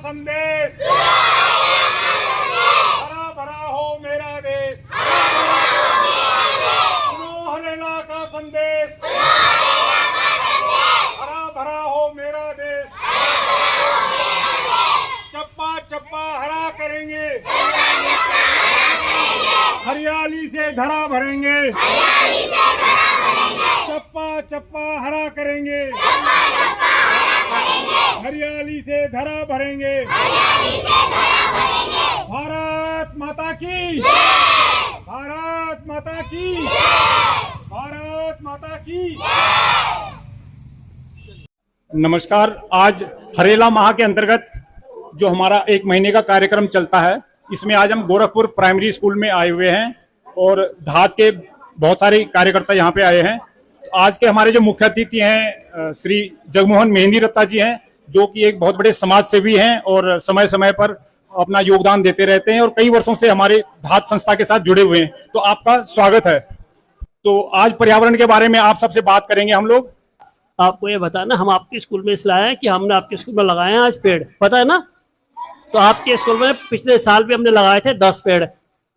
संदेश, हरा भरा हो मेरा देश। सुनो हरेला का संदेश, हरा भरा हो मेरा देश। चप्पा चप्पा हरा करेंगे, हरियाली से धरा भरेंगे। चप्पा चप्पा हरा करेंगे, हरियाली से धरा भरेंगे। भारत माता की, भारत माता की, भारत माता की। नमस्कार। आज हरेला माह के अंतर्गत जो हमारा 1 महीने का कार्यक्रम चलता है, इसमें आज हम गोरखपुर प्राइमरी स्कूल में आए हुए हैं और धात के बहुत सारे कार्यकर्ता यहाँ पे आए हैं। आज के हमारे जो मुख्य अतिथि हैं श्री जगमोहन मेहंदी रत्ता जी हैं, जो कि एक बहुत बड़े समाज सेवी हैं और समय समय पर अपना योगदान देते रहते हैं और कई वर्षों से हमारे धात संस्था के साथ जुड़े हुए हैं। तो आपका स्वागत है। तो आज पर्यावरण के बारे में आप सबसे बात करेंगे हम लोग। आपको ये बताना, हम आपके स्कूल में इसलिए आए कि हमने आपके स्कूल में लगाए हैं आज पेड़, पता है ना। तो आपके स्कूल में पिछले साल भी हमने लगाए थे 10 पेड़।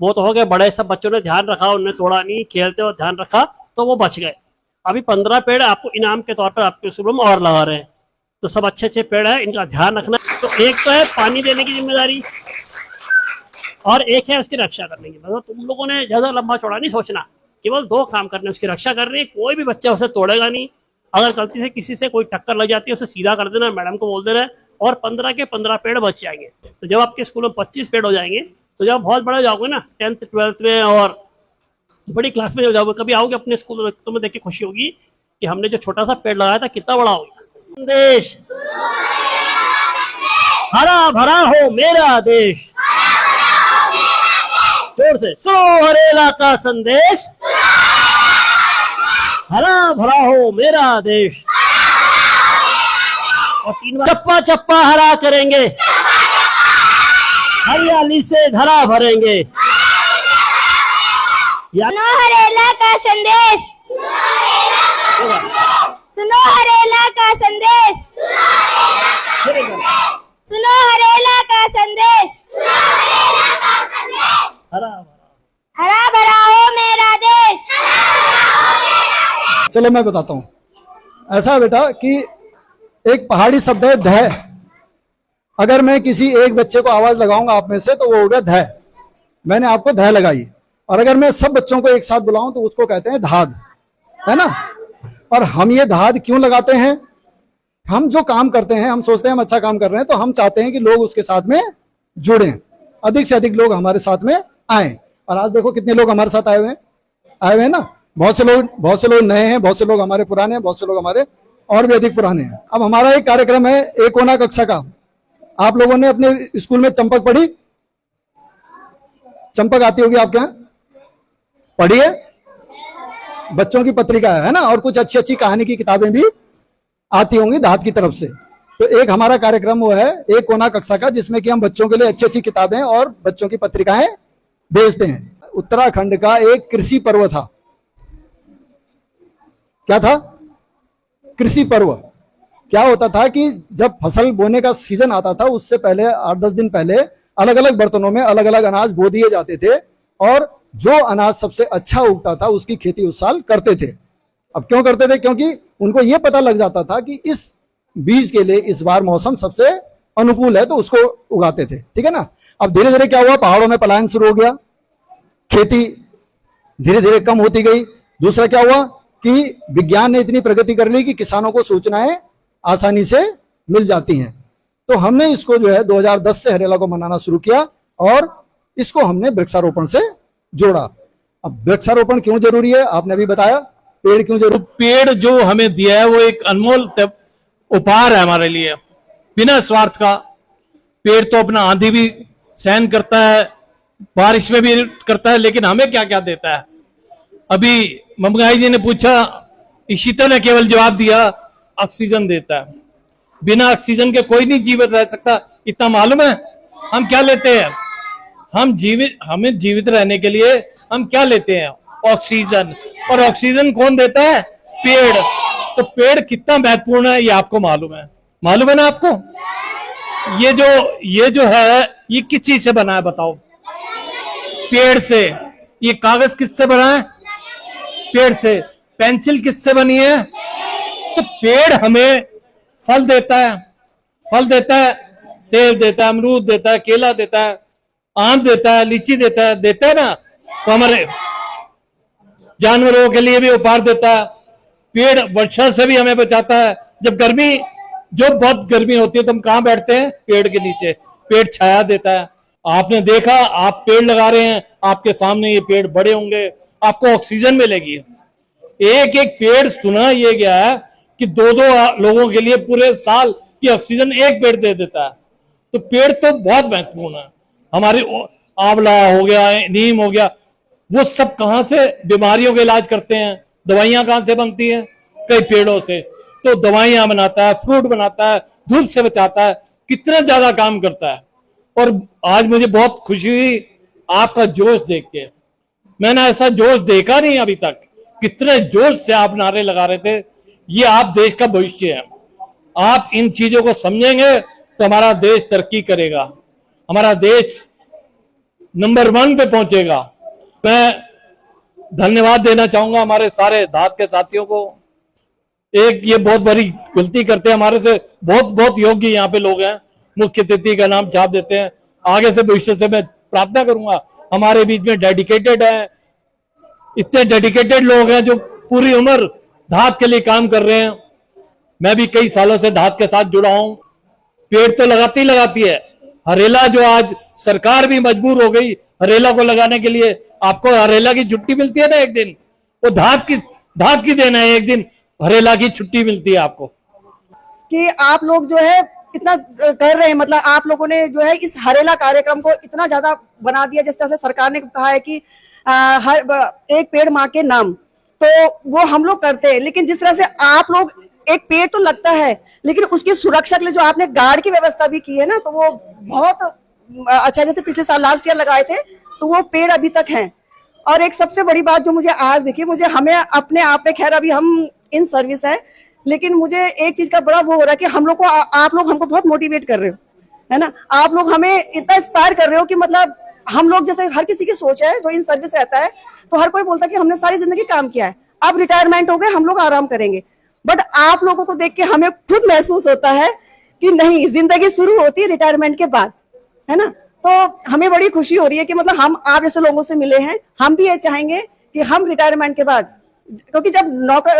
वो तो हो गए बड़े, सब बच्चों ने ध्यान रखा, उन्होंने तोड़ा नहीं, खेलते और ध्यान रखा तो वो बच गए। अभी 15 पेड़ आपको इनाम के तौर पर आपके स्कूल में और लगा रहे हैं। तो सब अच्छे अच्छे पेड़ है, इनका ध्यान रखना। तो एक तो है पानी देने की जिम्मेदारी और एक है उसकी रक्षा करने की। मतलब तुम लोगों ने ज्यादा लंबा चौड़ा नहीं सोचना, केवल 2 काम करने, उसकी रक्षा करनी है। कोई भी बच्चा उसे तोड़ेगा नहीं। अगर गलती से किसी से कोई टक्कर लग जाती है उसे सीधा कर देना, मैडम को बोल देना, और 15 के 15 पेड़ बच जाएंगे। तो जब आपके स्कूल में 25 पेड़ हो जाएंगे, तो जब बहुत बड़ा जाओगे ना 10th 12th में और बड़ी क्लास में जब जाओगे, कभी आओगे अपने स्कूल में, तुम्हें देख के खुशी होगी कि हमने जो छोटा सा पेड़ लगाया था कितना बड़ा हो गया। देश हरा भरा हो मेरा देश, जोर से सुनो हरेला का संदेश, हरा भरा हो मेरा देश। और 3 बार चप्पा चप्पा हरा करेंगे, हरियाली से धरा भरेंगे। सुनो हरेला का संदेश, सुनो हरेला का संदेश, सुनो हरेला का संदेश, हरा भरा हो मेरा देश। चलो मैं बताता हूँ। ऐसा है बेटा कि एक पहाड़ी शब्द है धै। अगर मैं किसी एक बच्चे को आवाज लगाऊंगा आप में से, तो वो हो गया धै। मैंने आपको धै लगाई। और अगर मैं सब बच्चों को एक साथ बुलाऊं तो उसको कहते हैं धाद, है ना। और हम ये धाद क्यों लगाते हैं? हम जो काम करते हैं, हम सोचते हैं हम अच्छा काम कर रहे हैं, तो हम चाहते हैं कि लोग उसके साथ में जुड़ें, अधिक से अधिक लोग हमारे साथ में आए। और आज देखो कितने लोग हमारे साथ आए हुए हैं ना। बहुत से लोग नए हैं, बहुत से लोग हमारे पुराने हैं, बहुत से लोग हमारे और भी अधिक पुराने हैं। अब हमारा एक कार्यक्रम है 1 कोना कक्षा का। आप लोगों ने अपने स्कूल में चंपक पढ़ी? चंपक आती होगी आपके यहाँ, पढ़ी है? बच्चों की पत्रिका है ना, और कुछ अच्छी अच्छी कहानी की किताबें भी आती होंगी धात की तरफ से। तो एक हमारा कार्यक्रम वो है 1 कोना कक्षा का, जिसमें कि हम बच्चों के लिए अच्छी अच्छी किताबें और बच्चों की पत्रिकाएं भेजते हैं। उत्तराखंड का एक कृषि पर्व था। क्या था? कृषि पर्व। क्या होता था कि जब फसल बोने का सीजन आता था, उससे पहले 8-10 दिन पहले अलग अलग बर्तनों में अलग अलग अनाज बो दिए जाते थे, और जो अनाज सबसे अच्छा उगता था उसकी खेती उस साल करते थे। अब क्यों करते थे? क्योंकि उनको यह पता लग जाता था कि इस बीज के लिए इस बार मौसम सबसे अनुकूल है, तो उसको उगाते थे। ठीक है ना। अब धीरे धीरे क्या हुआ, पहाड़ों में पलायन शुरू हो गया, खेती धीरे धीरे कम होती गई। दूसरा क्या हुआ कि विज्ञान ने इतनी प्रगति कर ली कि किसानों को सूचनाएं आसानी से मिल जाती हैं। तो हमने इसको जो है 2010 से हरेला को मनाना शुरू किया, और इसको हमने वृक्षारोपण से जोड़ा। अब वृक्षारोपण क्यों जरूरी है आपने अभी बताया, पेड़ क्यों जरूरी? पेड़ जो हमें दिया है वो एक अनमोल उपहार है हमारे लिए, बिना स्वार्थ का। पेड़ तो अपना आंधी भी सहन करता है, बारिश में भी करता है, लेकिन हमें क्या क्या देता है। अभी ममगाई जी ने पूछा, इशिता ने केवल जवाब दिया ऑक्सीजन देता है। बिना ऑक्सीजन के कोई नहीं जीवित रह सकता, इतना मालूम है। हम क्या लेते हैं? हमें जीवित रहने के लिए हम क्या लेते हैं? ऑक्सीजन। और ऑक्सीजन कौन देता है? पेड़। तो पेड़ कितना महत्वपूर्ण है ये आपको मालूम है ना आपको? ये जो है ये किस चीज से बना है बताओ? पेड़ से। ये कागज किससे बना है? पेड़ से। पेंसिल किससे बनी है? तो पेड़ हमें फल देता है, सेब देता है, अमरूद देता है, केला देता है, आम देता है, लीची देता है ना। तो हमारे जानवरों के लिए भी उपहार देता है। पेड़ वर्षा से भी हमें बचाता है। जब बहुत गर्मी होती है तो हम कहाँ बैठते हैं? पेड़ के नीचे। पेड़ छाया देता है। आपने देखा, आप पेड़ लगा रहे हैं, आपके सामने ये पेड़ बड़े होंगे, आपको ऑक्सीजन मिलेगी। एक एक पेड़ सुना ये गया है कि 2-2 लोगों के लिए पूरे साल की ऑक्सीजन एक पेड़ दे देता है। तो पेड़ तो बहुत महत्वपूर्ण है। हमारी आंवला हो गया, नीम हो गया, वो सब कहां से बीमारियों का इलाज करते हैं? दवाइयां कहां से बनती हैं? कई पेड़ों से। तो दवाइयां बनाता है, फ्रूट बनाता है, धूप से बचाता है, कितना ज्यादा काम करता है। और आज मुझे बहुत खुशी हुई आपका जोश देख के। मैंने ऐसा जोश देखा नहीं अभी तक। कितने जोश से आप नारे लगा रहे थे। ये आप देश का भविष्य है। आप इन चीजों को समझेंगे तो हमारा देश तरक्की करेगा, हमारा देश नंबर 1 पे पहुंचेगा। मैं धन्यवाद देना चाहूंगा हमारे सारे धात के साथियों को। एक ये बहुत बड़ी गलती करते हैं, हमारे से बहुत योग्य यहाँ पे लोग हैं, मुख्य अतिथि का नाम छाप देते हैं। आगे से भविष्य से मैं प्रार्थना करूंगा, हमारे बीच में डेडिकेटेड है, इतने डेडिकेटेड लोग हैं जो पूरी उम्र धात के लिए काम कर रहे हैं। मैं भी कई सालों से धात के साथ जुड़ा हूं। पेड़ तो लगाती है। हरेला जो आज सरकार भी मजबूर हो गई हरेला को लगाने के लिए, आपको हरेला की छुट्टी मिलती है ना एक दिन, वो धात की देन है। एक दिन हरेला की छुट्टी मिलती है आपको। कि आप लोग जो है इतना कर रहे हैं, मतलब आप लोगों ने जो है इस हरेला कार्यक्रम को इतना ज्यादा बना दिया। जिस तरह से सरकार ने कहा है कि हर एक पेड़ माँ के नाम, तो वो हम लोग करते हैं। लेकिन जिस तरह से आप लोग, एक पेड़ तो लगता है लेकिन उसकी सुरक्षा के लिए जो आपने गार्ड की व्यवस्था भी की है ना, तो वो बहुत अच्छा। जैसे पिछले साल लास्ट ईयर लगाए थे तो वो पेड़ अभी तक हैं। और एक सबसे बड़ी बात जो मुझे आज दिखी, हमें अपने आप में, खैर अभी हम इन सर्विस है, लेकिन मुझे एक चीज का बड़ा वो हो रहा है कि हम लोग को, आप लोग हमको बहुत मोटिवेट कर रहे हो, है ना। आप लोग हमें इतना इंस्पायर कर रहे हो कि मतलब हम लोग, जैसे हर किसी की सोच है जो इन सर्विस रहता है, तो हर कोई बोलता है कि हमने सारी जिंदगी काम किया है, अब रिटायरमेंट हो गए, हम लोग आराम करेंगे। बट आप लोगों को देख के हमें खुद महसूस होता है कि नहीं, जिंदगी शुरू होती है रिटायरमेंट के बाद, है ना। तो हमें बड़ी खुशी हो रही है कि मतलब हम आप जैसे लोगों से मिले हैं। हम भी ये चाहेंगे कि हम रिटायरमेंट के बाद, क्योंकि जब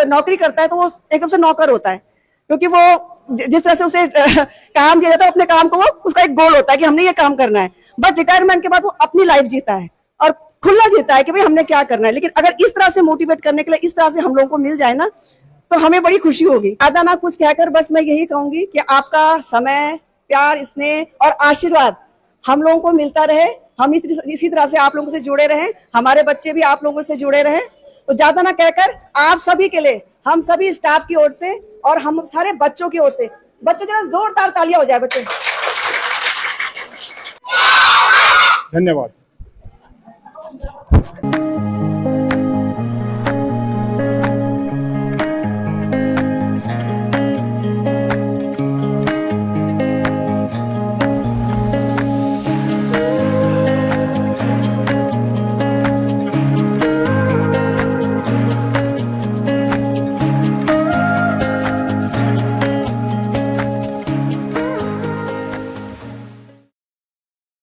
नौकरी करता है तो वो एकदम से नौकर होता है, क्योंकि वो जिस तरह से उसे काम दिया जाता है, अपने काम को, वो उसका एक गोल होता है कि हमने ये काम करना है। बट रिटायरमेंट के बाद वो अपनी लाइफ जीता है और खुला जीता है कि भाई हमने क्या करना है। लेकिन अगर इस तरह से मोटिवेट करने के लिए इस तरह से हम लोगों को मिल जाए ना, तो हमें बड़ी खुशी होगी। ज्यादा ना कुछ कहकर बस मैं यही कहूंगी कि आपका समय, प्यार, स्नेह और आशीर्वाद हम लोगों को मिलता रहे। हम इसी तरह से आप लोगों से जुड़े रहे, हमारे बच्चे भी आप लोगों से जुड़े रहे। तो ज्यादा ना कहकर आप सभी के लिए, हम सभी स्टाफ की ओर से और हम सारे बच्चों की ओर से, बच्चे जरा जोरदार तालियां हो जाए बच्चे। धन्यवाद।